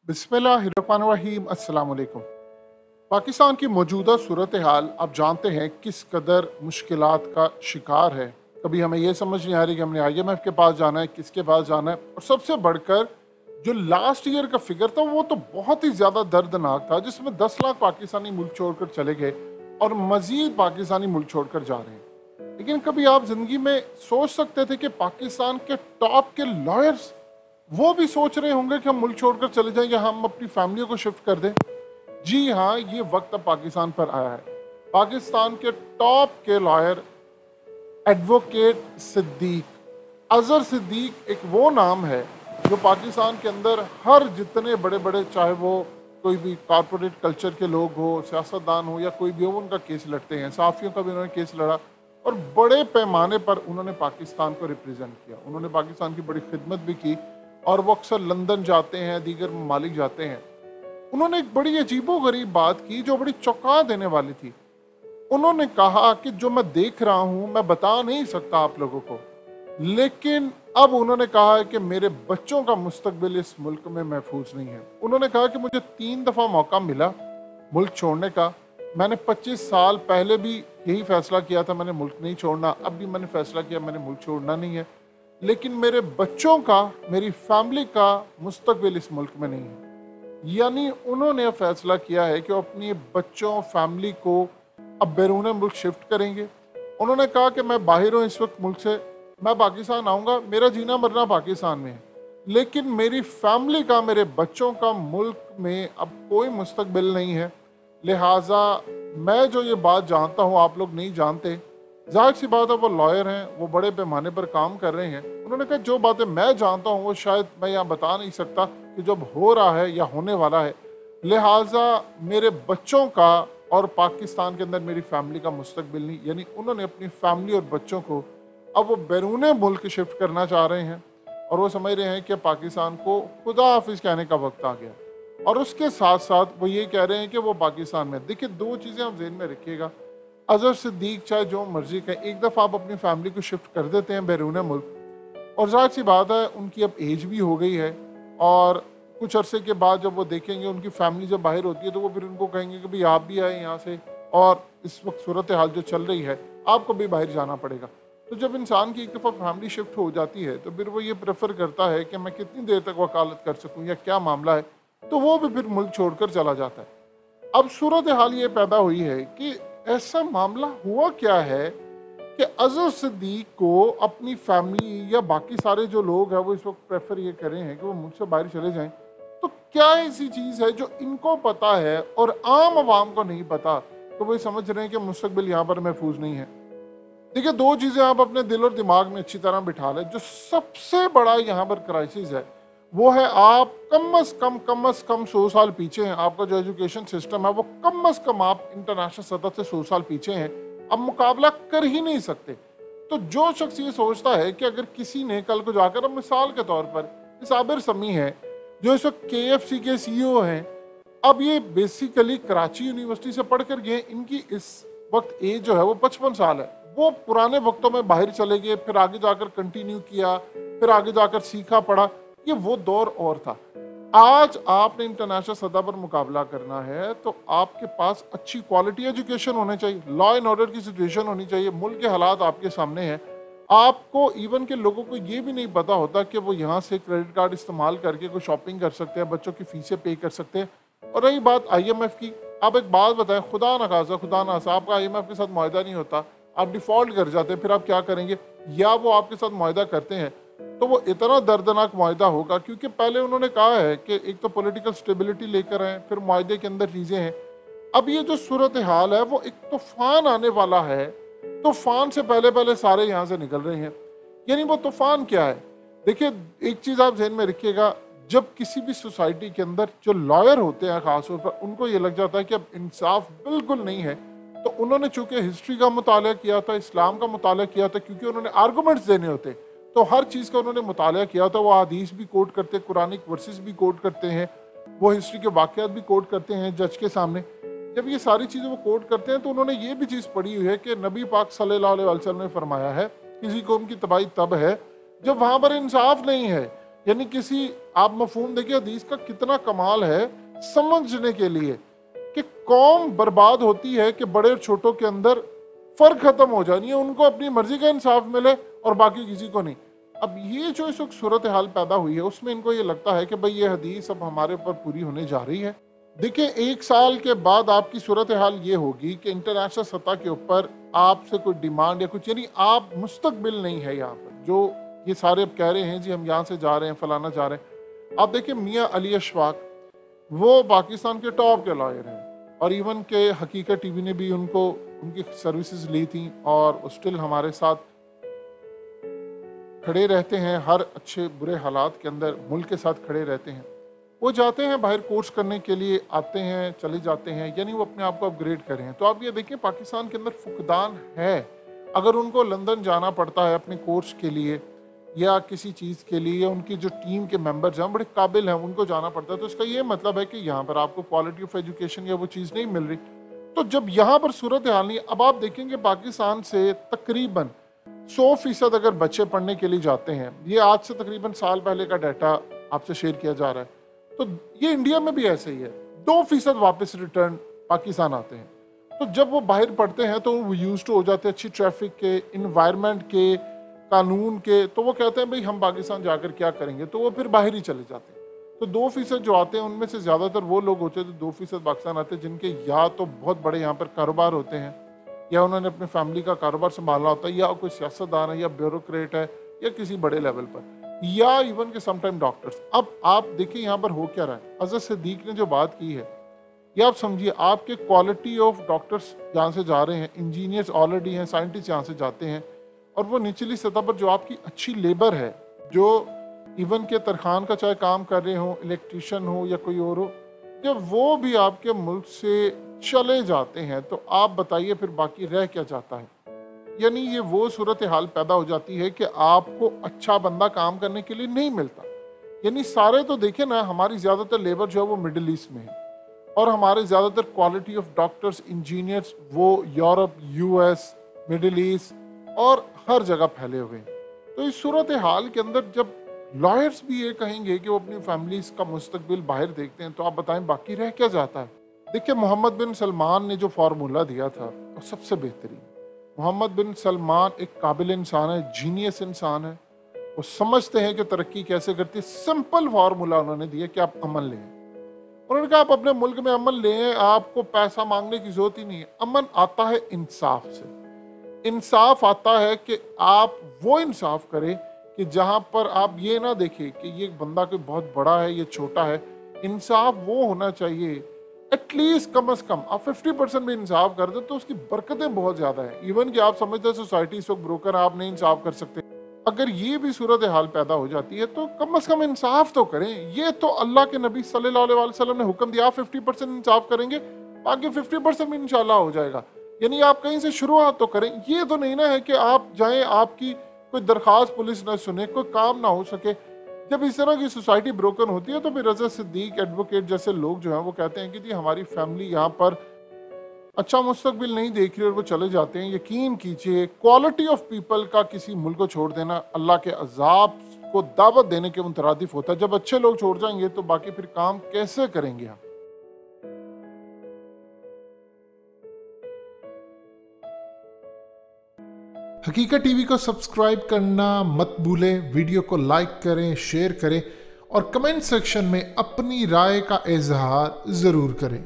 बिस्मिल्लाहिर्रहमानिर्रहीम। अस्सलाम वालेकुम। पाकिस्तान की मौजूदा सूरत हाल आप जानते हैं किस कदर मुश्किलात का शिकार है। कभी हमें ये समझ नहीं आ रही कि हमने IMF के पास जाना है, किसके पास जाना है। और सबसे बढ़कर जो लास्ट ईयर का फिगर था वो तो बहुत ही ज़्यादा दर्दनाक था, जिसमें 10 लाख पाकिस्तानी मुल्क छोड़कर चले गए और मज़ीद पाकिस्तानी मुल्क छोड़कर जा रहे हैं। लेकिन कभी आप ज़िंदगी में सोच सकते थे कि पाकिस्तान के टॉप के लॉयर्स वो भी सोच रहे होंगे कि हम मुल्क छोड़कर चले जाएं या हम अपनी फैमिलियों को शिफ्ट कर दें? जी हाँ, ये वक्त अब पाकिस्तान पर आया है। पाकिस्तान के टॉप के लॉयर एडवोकेट सिद्दीक, अजहर सिद्दीक एक वो नाम है जो पाकिस्तान के अंदर हर जितने बड़े बड़े, चाहे वो कोई भी कॉरपोरेट कल्चर के लोग हो, सियासतदान हो या कोई भी हो, उनका केस लड़ते हैं। सहाफ़ियों का भी उन्होंने केस लड़ा और बड़े पैमाने पर उन्होंने पाकिस्तान को रिप्रेजेंट किया। उन्होंने पाकिस्तान की बड़ी खिदमत भी की और वो अक्सर लंदन जाते हैं, दीगर ममालिक जाते हैं। उन्होंने एक बड़ी अजीबो गरीब बात की जो बड़ी चौंका देने वाली थी। उन्होंने कहा कि जो मैं देख रहा हूं मैं बता नहीं सकता आप लोगों को, लेकिन अब उन्होंने कहा है कि मेरे बच्चों का मुस्तकबिल इस मुल्क में महफूज नहीं है। उन्होंने कहा कि मुझे 3 दफ़ा मौका मिला मुल्क छोड़ने का। मैंने 25 साल पहले भी यही फैसला किया था, मैंने मुल्क नहीं छोड़ना। अब भी मैंने फैसला किया मैंने मुल्क छोड़ना नहीं है, लेकिन मेरे बच्चों का, मेरी फैमिली का मुस्तकबिल इस मुल्क में नहीं है। यानी उन्होंने फैसला किया है कि वो अपने बच्चों, फैमिली को अब बैरून मुल्क शिफ्ट करेंगे। उन्होंने कहा कि मैं बाहर हूँ इस वक्त मुल्क से, मैं पाकिस्तान आऊँगा, मेरा जीना मरना पाकिस्तान में है, लेकिन मेरी फैमिली का, मेरे बच्चों का मुल्क में अब कोई मुस्तकबिल नहीं है। लिहाजा मैं जो ये बात जानता हूँ आप लोग नहीं जानते। जाहिर सी बात है वो लॉयर हैं, वो बड़े पैमाने पर काम कर रहे हैं। उन्होंने कहा जो बातें मैं जानता हूँ वो शायद मैं यहाँ बता नहीं सकता कि जब हो रहा है या होने वाला है। लिहाजा मेरे बच्चों का और पाकिस्तान के अंदर मेरी फैमिली का मुस्तकबिल नहीं। यानी उन्होंने अपनी फैमिली और बच्चों को अब वो बैरून मुल्क शिफ्ट करना चाह रहे हैं और वो समझ रहे हैं कि पाकिस्तान को खुदा हाफिज कहने का वक्त आ गया। और उसके साथ साथ वो ये कह रहे हैं कि वो पाकिस्तान में, देखिए 2 चीज़ें आप ज़हन में रखिएगा। अजहर सिद्दीक चाहे जो मर्जी कहें, एक दफ़ा आप अपनी फैमिली को शिफ्ट कर देते हैं बैरून मुल्क, और जाहिर सी बात है उनकी अब एज भी हो गई है और कुछ अरसे के बाद जब वो देखेंगे उनकी फैमिली जब बाहर होती है तो वो फिर उनको कहेंगे कि भाई आप भी आए यहाँ से, और इस वक्त सूरत हाल जो चल रही है आपको भी बाहर जाना पड़ेगा। तो जब इंसान की एक दफ़ा फैमिली शिफ्ट हो जाती है तो फिर वो ये प्रेफर करता है कि मैं कितनी देर तक वकालत कर सकूँ या क्या मामला है, तो वो भी फिर मुल्क छोड़कर चला जाता है। अब सूरत हाल ये पैदा हुई है कि ऐसा मामला हुआ क्या है कि अजहर सिद्दीक को अपनी फैमिली या बाकी सारे जो लोग हैं वो इस वक्त प्रेफर ये कर रहे हैं कि वो मुल्क से बाहर चले जाएं। तो क्या ऐसी चीज़ है जो इनको पता है और आम आवाम को नहीं पता, तो वो समझ रहे हैं कि मुस्तकबिल यहाँ पर महफूज नहीं है। देखिए 2 चीज़ें आप अपने दिल और दिमाग में अच्छी तरह बिठा लें। जो सबसे बड़ा यहाँ पर क्राइसिस है वो है आप कम अज़ कम 100 साल पीछे हैं। आपका जो एजुकेशन सिस्टम है वो कम अज़ कम आप इंटरनेशनल सतह से 100 साल पीछे हैं, अब मुकाबला कर ही नहीं सकते। तो जो शख्स ये सोचता है कि अगर किसी ने कल को जाकर, अब मिसाल के तौर पर साबिर समी है जो इस वक्त KFC के CEO हैं, अब ये बेसिकली कराची यूनिवर्सिटी से पढ़ कर गए, इनकी इस वक्त एज जो है वो 55 साल है। वो पुराने वक्तों में बाहर चले गए, फिर आगे जाकर कंटिन्यू किया, फिर आगे जाकर सीखा पढ़ा, ये वो दौर और था। आज आपने इंटरनेशनल सतह पर मुकाबला करना है तो आपके पास अच्छी क्वालिटी एजुकेशन होनी चाहिए, लॉ एंड ऑर्डर की सिचुएशन होनी चाहिए, मुल्क के हालात आपके सामने हैं। आपको इवन के लोगों को ये भी नहीं पता होता कि वो यहाँ से क्रेडिट कार्ड इस्तेमाल करके कोई शॉपिंग कर सकते हैं, बच्चों की फीसें पे कर सकते हैं। और रही बात IMF की, आप एक बात बताएं, खुदा न खासा, खुदा ना खासा आपका IMF के साथ मुआहदा नहीं होता, आप डिफ़ॉल्ट कर जाते हैं, फिर आप क्या करेंगे? या वो आपके साथ मुआहदा करते हैं तो वो इतना दर्दनाक मुआहदा होगा, क्योंकि पहले उन्होंने कहा है कि एक तो पॉलिटिकल स्टेबिलिटी लेकर आए, फिर मुआहदे के अंदर चीज़ें हैं। अब ये जो सूरत हाल है वो एक तूफान आने वाला है, तूफान से पहले पहले सारे यहाँ से निकल रहे हैं। यानी वो तूफान क्या है? देखिए एक चीज़ आप ज़हन में रखिएगा, जब किसी भी सोसाइटी के अंदर जो लॉयर होते हैं ख़ासतौर पर उनको ये लग जाता है कि अब इंसाफ बिल्कुल नहीं है, तो उन्होंने चूँकि हिस्ट्री का मुताला किया था, इस्लाम का मुताला किया था, क्योंकि उन्होंने आर्गूमेंट्स देने होते, तो हर चीज़ का उन्होंने मुताला किया था। वो हदीस भी कोट करते, कुरानिक वर्सेस भी कोट करते हैं, वो हिस्ट्री के वाक़यात भी कोट करते हैं जज के सामने। जब ये सारी चीज़ें वो कोट करते हैं तो उन्होंने ये भी चीज़ पढ़ी हुई है कि नबी पाक सल्लल्लाहु अलैहि वसल्लम ने फरमाया है किसी कौम की तबाही तब है जब वहाँ पर इंसाफ नहीं है। यानी किसी आप मफहूम देखिए हदीस का कितना कमाल है समझने के लिए कि कौम बर्बाद होती है कि बड़े और छोटों के अंदर फर्क खत्म हो जानी है, उनको अपनी मर्जी का इंसाफ मिले और बाकी किसी को नहीं। अब ये जो इस वक्त सूरत हाल पैदा हुई है उसमें इनको ये लगता है कि भाई ये हदीस अब हमारे ऊपर पूरी होने जा रही है। देखिए 1 साल के बाद आपकी सूरत हाल ये होगी कि इंटरनेशनल सतह के ऊपर आपसे कोई डिमांड या कुछ, यानी आप मुस्तकबिल नहीं है यहाँ पर। जो ये सारे अब कह रहे हैं जी हम यहाँ से जा रहे हैं फलाना जा रहे हैं, आप देखिए मियाँ अली अशफाक वो पाकिस्तान के टॉप के लॉयर हैं और इवन के हकीकत टीवी ने भी उनको उनकी सर्विसेज ली थी और स्टिल हमारे साथ खड़े रहते हैं, हर अच्छे बुरे हालात के अंदर मुल्क के साथ खड़े रहते हैं। वो जाते हैं बाहर कोर्स करने के लिए, आते हैं चले जाते हैं, यानी वो अपने आप को अपग्रेड कर रहे हैं। तो आप ये देखिए पाकिस्तान के अंदर फुकदान है। अगर उनको लंदन जाना पड़ता है अपने कोर्स के लिए या किसी चीज़ के लिए, या उनकी जो टीम के मेंबर्स हैं बड़े काबिल हैं उनको जाना पड़ता है, तो इसका ये मतलब है कि यहाँ पर आपको क्वालिटी ऑफ एजुकेशन या वो चीज़ नहीं मिल रही। तो जब यहाँ पर सूरत हाल नहीं, अब आप देखेंगे पाकिस्तान से तकरीबन 100% अगर बच्चे पढ़ने के लिए जाते हैं, ये आज से तकरीबन साल पहले का डाटा आपसे शेयर किया जा रहा है, तो ये इंडिया में भी ऐसे ही है। 2% वापस रिटर्न पाकिस्तान आते हैं। तो जब वो बाहर पढ़ते हैं तो वो यूज टू हो जाते हैं अच्छी ट्रैफिक के, इन्वायरमेंट के, कानून के, तो वो कहते हैं भाई हम पाकिस्तान जाकर क्या करेंगे, तो वो फिर बाहर ही चले जाते हैं। तो 2% जो आते हैं उनमें से ज़्यादातर वो लोग होते हैं, तो 2% पाकिस्तान आते हैं जिनके या तो बहुत बड़े यहाँ पर कारोबार होते हैं, या उन्होंने अपने फैमिली का कारोबार संभालना होता है, या कोई सियासतदान है, या ब्यूरोक्रेट है, या किसी बड़े लेवल पर, या इवन के समटाइम डॉक्टर्स। अब आप देखिए यहाँ पर हो क्या रहा है। हज़रत सिद्दीक ने जो बात की है, ये आप समझिए, आपके क्वालिटी ऑफ डॉक्टर्स यहाँ से जा रहे हैं, इंजीनियर्स ऑलरेडी हैं, साइंटिस्ट यहाँ से जाते हैं, और वो निचली सतह पर जो आपकी अच्छी लेबर है, जो इवन के तरखान का चाहे काम कर रहे हो, इलेक्ट्रिशियन हो या कोई और हो, जब वो भी आपके मुल्क से चले जाते हैं तो आप बताइए फिर बाकी रह क्या जाता है। यानी ये वो सूरत हाल पैदा हो जाती है कि आपको अच्छा बंदा काम करने के लिए नहीं मिलता। यानी सारे तो देखिए ना, हमारी ज़्यादातर लेबर जो है वो मिडिल ईस्ट में है, और हमारे ज़्यादातर क्वालिटी ऑफ डॉक्टर्स, इंजीनियर्स वो यूरोप, यूएस, मिडिल ईस्ट और हर जगह फैले हुए हैं। तो इस सूरत हाल के अंदर जब लॉयर्स भी ये कहेंगे कि वो अपनी फैमिलीज का मुस्तकबिल बाहर देखते हैं, तो आप बताएं बाकी रह क्या जाता है। देखिए मोहम्मद बिन सलमान ने जो फार्मूला दिया था वो सबसे बेहतरीन। मोहम्मद बिन सलमान एक काबिल इंसान है, जीनियस इंसान है, वो समझते हैं कि तरक्की कैसे करती है। सिंपल फार्मूला उन्होंने दिया कि आप अमन लें। उन्होंने कहा आप अपने मुल्क में अमन लें, आपको पैसा मांगने की जरूरत ही नहीं है। अमन आता है इंसाफ से। इंसाफ आता है कि आप वो इंसाफ करें कि जहां पर आप ये ना देखें कि ये बंदा कोई बहुत बड़ा है, ये छोटा है। इंसाफ वो होना चाहिए, एटलीस्ट कम से कम आप 50% भी इंसाफ कर दे तो उसकी बरकतें बहुत ज्यादा है। इवन कि आप समझते हैं सोसाइटी इस वक्त ब्रोकर, आप नहीं इंसाफ कर सकते। अगर ये भी सूरत हाल पैदा हो जाती है तो कम से कम इंसाफ तो करें। ये तो अल्लाह के नबी सल्लल्लाहु अलैहि वसल्लम ने हुक्म दिया, आप 50% इंसाफ करेंगे, बाकी 50% भी इंशाल्लाह हो जाएगा। यानी आप कहीं से शुरुआत तो करें। ये तो नहीं ना है कि आप जाएं, आपकी कोई दरखास्त पुलिस ना सुने, कोई काम ना हो सके। जब इस तरह की सोसाइटी ब्रोकन होती है तो फिर हज़रत सिद्दीक एडवोकेट जैसे लोग जो हैं वो कहते हैं कि जी हमारी फैमिली यहाँ पर अच्छा मुस्तकबिल नहीं देख रही और वो चले जाते हैं। यकीन कीजिए क्वालिटी ऑफ पीपल का किसी मुल्क को छोड़ देना अल्लाह के अजाब को दावत देने के मुतरादिफ होता है। जब अच्छे लोग छोड़ जाएंगे तो बाकी फिर काम कैसे करेंगे हम। हकीकत टीवी को सब्सक्राइब करना मत भूलें, वीडियो को लाइक करें, शेयर करें और कमेंट सेक्शन में अपनी राय का इजहार ज़रूर करें।